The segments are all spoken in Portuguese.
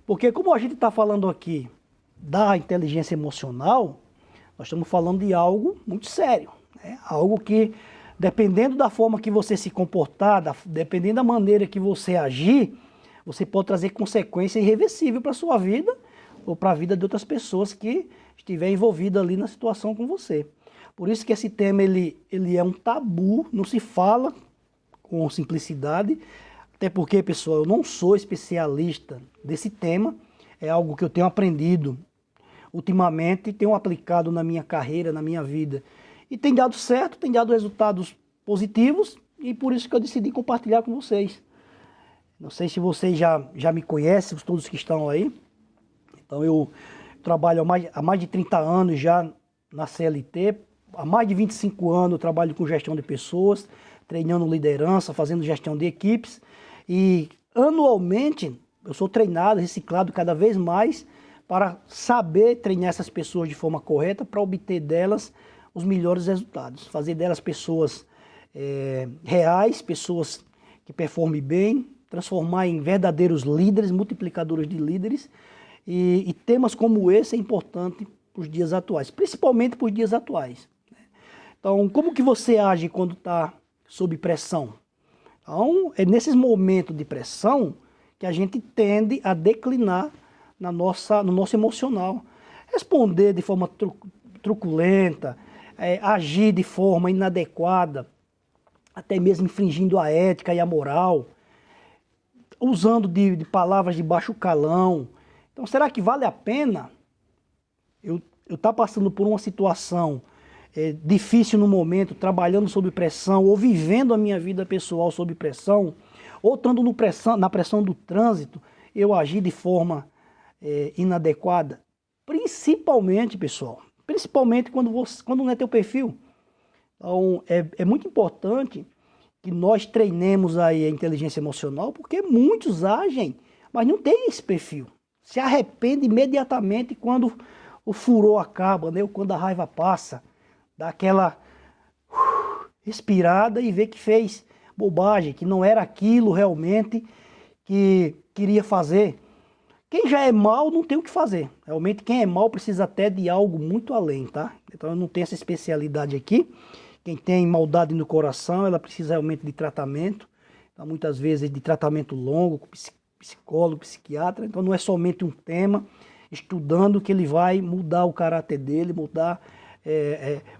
Porque como a gente está falando aqui da inteligência emocional, nós estamos falando de algo muito sério, né? Algo que, dependendo da forma que você se comportar, dependendo da maneira que você agir, você pode trazer consequência irreversível para a sua vida ou para a vida de outras pessoas que estiver envolvida ali na situação com você. Por isso que esse tema ele é um tabu, não se fala com simplicidade, até porque, pessoal, eu não sou especialista desse tema, é algo que eu tenho aprendido ultimamente, tenho aplicado na minha carreira, na minha vida, e tem dado certo, tem dado resultados positivos, e por isso que eu decidi compartilhar com vocês. Não sei se vocês já me conhecem, todos que estão aí. Então eu trabalho há mais de 30 anos já na CLT, há mais de 25 anos eu trabalho com gestão de pessoas, treinando liderança, fazendo gestão de equipes, e anualmente eu sou treinado, reciclado cada vez mais para saber treinar essas pessoas de forma correta, para obter delas os melhores resultados, fazer delas pessoas reais, pessoas que performem bem, transformar em verdadeiros líderes, multiplicadores de líderes, e temas como esse é importante para os dias atuais, principalmente para os dias atuais. Então, como que você age quando está sob pressão? Então, é nesses momentos de pressão que a gente tende a declinar no nosso emocional. Responder de forma truculenta, agir de forma inadequada, até mesmo infringindo a ética e a moral, usando de palavras de baixo calão. Então, será que vale a pena eu estar passando por uma situação difícil no momento, trabalhando sob pressão, ou vivendo a minha vida pessoal sob pressão, ou estando na pressão do trânsito, eu agir de forma inadequada? Principalmente, pessoal, principalmente quando não é teu perfil. Então, é muito importante que nós treinemos aí a inteligência emocional, porque muitos agem, mas não tem esse perfil. Se arrepende imediatamente quando o furor acaba, né? Ou quando a raiva passa, dá aquela respirada e vê que fez bobagem, que não era aquilo realmente que queria fazer. Quem já é mal não tem o que fazer. Realmente quem é mal precisa até de algo muito além, tá? Então eu não tenho essa especialidade aqui. Quem tem maldade no coração, ela precisa realmente de tratamento. Então, muitas vezes de tratamento longo, com psicólogo, psiquiatra. Então não é somente um tema, estudando que ele vai mudar o caráter dele, mudar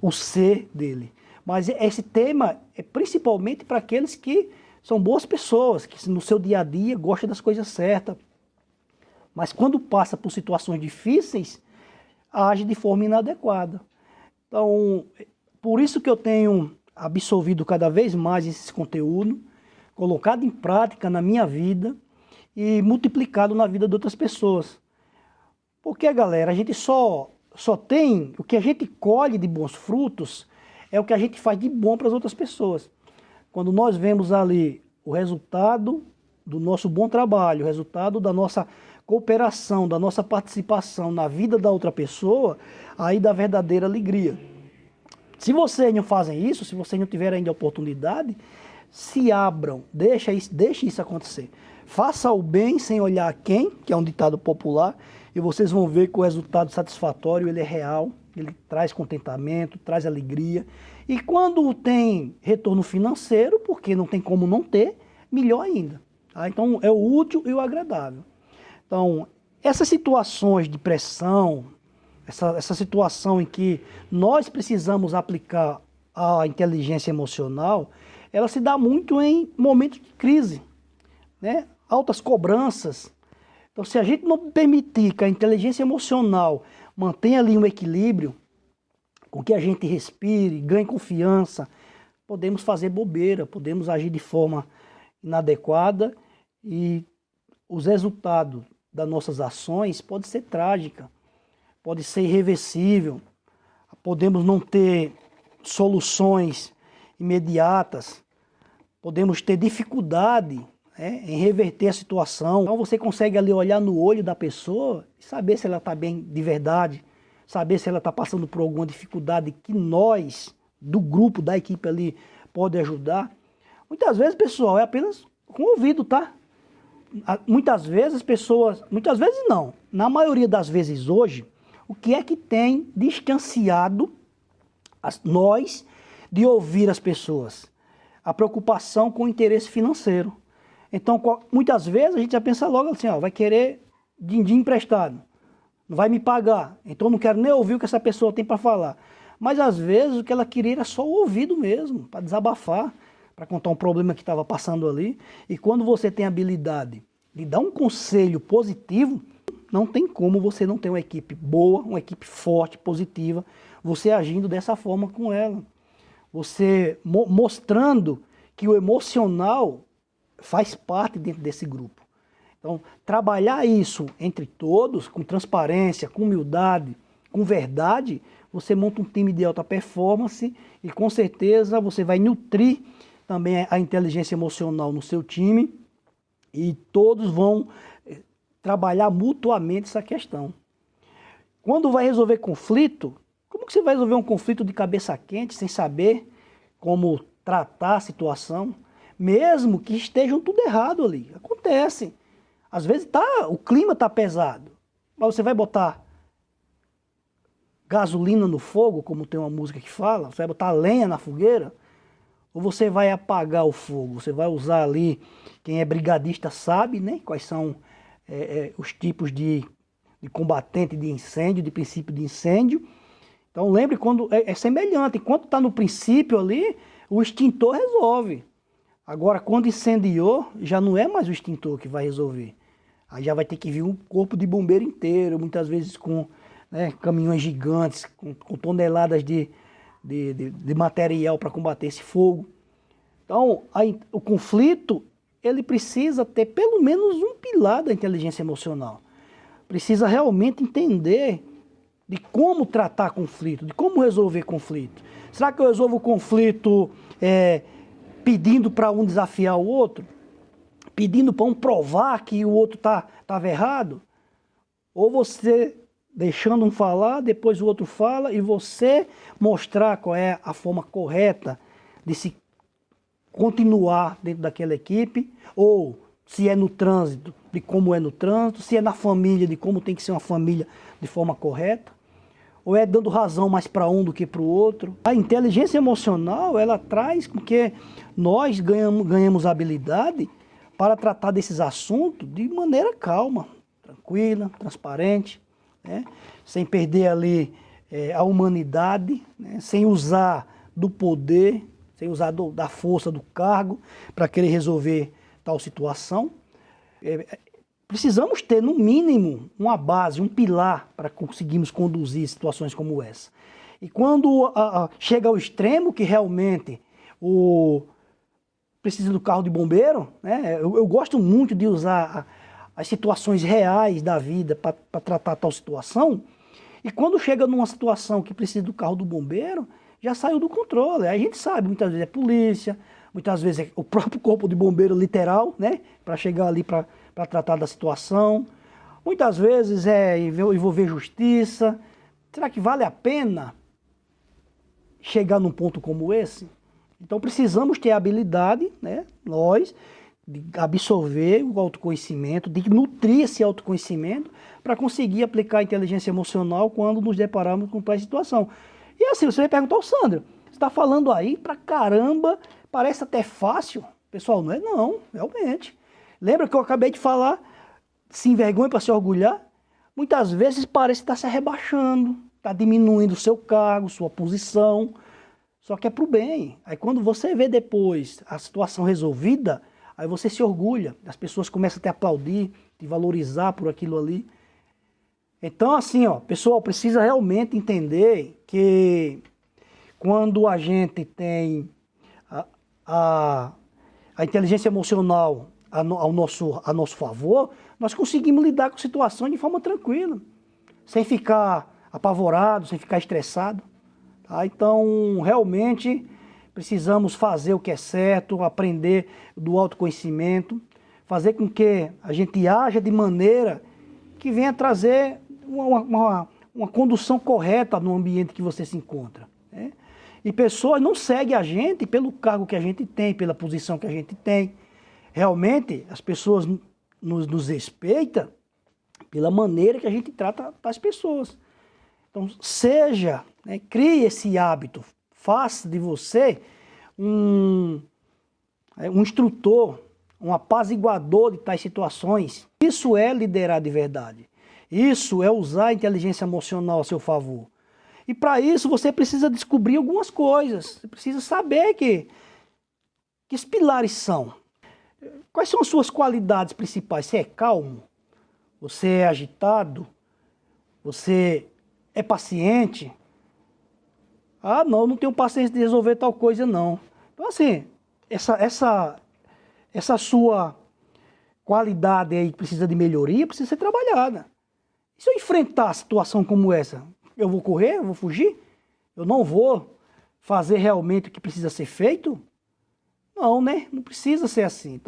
o ser dele. Mas esse tema é principalmente para aqueles que são boas pessoas, que no seu dia a dia gostam das coisas certas. Mas quando passa por situações difíceis, age de forma inadequada. Então, por isso que eu tenho absorvido cada vez mais esse conteúdo, colocado em prática na minha vida e multiplicado na vida de outras pessoas. Porque, galera, a gente só tem, o que a gente colhe de bons frutos é o que a gente faz de bom para as outras pessoas. Quando nós vemos ali o resultado do nosso bom trabalho, o resultado da nossa cooperação, da nossa participação na vida da outra pessoa, aí dá verdadeira alegria. Se vocês não fazem isso, se vocês não tiverem ainda a oportunidade, se abram, deixe isso acontecer. Faça o bem sem olhar a quem, que é um ditado popular, e vocês vão ver que o resultado satisfatório ele é real, ele traz contentamento, traz alegria. E quando tem retorno financeiro, porque não tem como não ter, melhor ainda. Tá? Então é o útil e o agradável. Então, essas situações de pressão, essa situação em que nós precisamos aplicar a inteligência emocional, ela se dá muito em momentos de crise, né? Altas cobranças. Então, se a gente não permitir que a inteligência emocional mantenha ali um equilíbrio, com que a gente respire, ganhe confiança, podemos fazer bobeira, podemos agir de forma inadequada e os resultados das nossas ações podem ser trágicos, pode ser irreversível, podemos não ter soluções imediatas, podemos ter dificuldade em reverter a situação. Então você consegue ali olhar no olho da pessoa e saber se ela está bem de verdade, saber se ela está passando por alguma dificuldade que nós, do grupo, da equipe ali, pode ajudar. Muitas vezes, pessoal, é apenas com o ouvido, tá? muitas vezes as pessoas, muitas vezes não, na maioria das vezes hoje, o que é que tem distanciado nós de ouvir as pessoas? A preocupação com o interesse financeiro. Então, muitas vezes a gente já pensa logo assim, ó, vai querer din-din emprestado, não vai me pagar, então não quero nem ouvir o que essa pessoa tem para falar. Mas às vezes o que ela queria era só o ouvido mesmo, para desabafar, para contar um problema que estava passando ali. E quando você tem a habilidade de dar um conselho positivo, não tem como você não ter uma equipe boa, uma equipe forte, positiva, você agindo dessa forma com ela. Você mostrando que o emocional faz parte dentro desse grupo. Então, trabalhar isso entre todos, com transparência, com humildade, com verdade, você monta um time de alta performance e com certeza você vai nutrir também a inteligência emocional no seu time e todos vão trabalhar mutuamente essa questão. Quando vai resolver conflito, como que você vai resolver um conflito de cabeça quente, sem saber como tratar a situação? Mesmo que estejam tudo errado ali, acontece. Às vezes o clima está pesado, mas você vai botar gasolina no fogo, como tem uma música que fala, você vai botar lenha na fogueira, ou você vai apagar o fogo? Você vai usar ali, quem é brigadista sabe, né, quais são os tipos de combatente de incêndio, de princípio de incêndio. Então lembre, quando é semelhante, enquanto está no princípio ali, o extintor resolve. Agora, quando incendiou, já não é mais o extintor que vai resolver. Aí já vai ter que vir um corpo de bombeiro inteiro, muitas vezes com caminhões gigantes, com toneladas de material para combater esse fogo. Então, o conflito, ele precisa ter pelo menos um pilar da inteligência emocional. Precisa realmente entender de como tratar conflito, de como resolver conflito. Será que eu resolvo o conflito pedindo para um desafiar o outro? Pedindo para um provar que o outro estava errado? Ou você deixando um falar, depois o outro fala e você mostrar qual é a forma correta de se continuar dentro daquela equipe, ou se é no trânsito, de como é no trânsito, se é na família, de como tem que ser uma família de forma correta, ou é dando razão mais para um do que para o outro. A inteligência emocional, ela traz com que nós ganhamos habilidade para tratar desses assuntos de maneira calma, tranquila, transparente, né? Sem perder ali a humanidade, né? Sem usar do poder, sem usar da força do cargo para querer resolver tal situação. Precisamos ter, no mínimo, uma base, um pilar para conseguirmos conduzir situações como essa. E quando chega ao extremo que realmente precisa do carro de bombeiro, né? Eu gosto muito de usar as situações reais da vida para tratar tal situação. E quando chega numa situação que precisa do carro do bombeiro, já saiu do controle. Aí a gente sabe, muitas vezes é polícia, muitas vezes é o próprio corpo de bombeiro literal, né? Para chegar ali para tratar da situação. Muitas vezes é envolver justiça. Será que vale a pena chegar num ponto como esse? Então precisamos ter a habilidade, né, nós, de absorver o autoconhecimento, de nutrir esse autoconhecimento para conseguir aplicar a inteligência emocional quando nos depararmos com tal situação. E assim, você vai perguntar ao Sandro, você está falando aí pra caramba, parece até fácil. Pessoal, não é não, realmente. Lembra que eu acabei de falar, se envergonha para se orgulhar? Muitas vezes parece estar se rebaixando, está diminuindo o seu cargo, sua posição, só que é para o bem. Aí quando você vê depois a situação resolvida, aí você se orgulha, as pessoas começam a te aplaudir, te valorizar por aquilo ali. Então assim, ó, pessoal, precisa realmente entender que quando a gente tem a inteligência emocional a nosso favor, nós conseguimos lidar com a situação de forma tranquila, sem ficar apavorado, sem ficar estressado. Tá? Então, realmente, precisamos fazer o que é certo, aprender do autoconhecimento, fazer com que a gente haja de maneira que venha trazer uma condução correta no ambiente que você se encontra. Né? E pessoas não seguem a gente pelo cargo que a gente tem, pela posição que a gente tem. Realmente, as pessoas nos respeita pela maneira que a gente trata as pessoas. Então, seja, né, crie esse hábito, faça de você um instrutor, um apaziguador de tais situações. Isso é liderar de verdade. Isso é usar a inteligência emocional a seu favor. E para isso você precisa descobrir algumas coisas. Você precisa saber que os pilares são. Quais são as suas qualidades principais? Você é calmo? Você é agitado? Você é paciente? Ah, não tenho paciência de resolver tal coisa, não. Então, assim, essa sua qualidade aí que precisa de melhoria, precisa ser trabalhada. E se eu enfrentar a situação como essa, eu vou correr? Eu vou fugir? Eu não vou fazer realmente o que precisa ser feito? Não, né? Não precisa ser assim.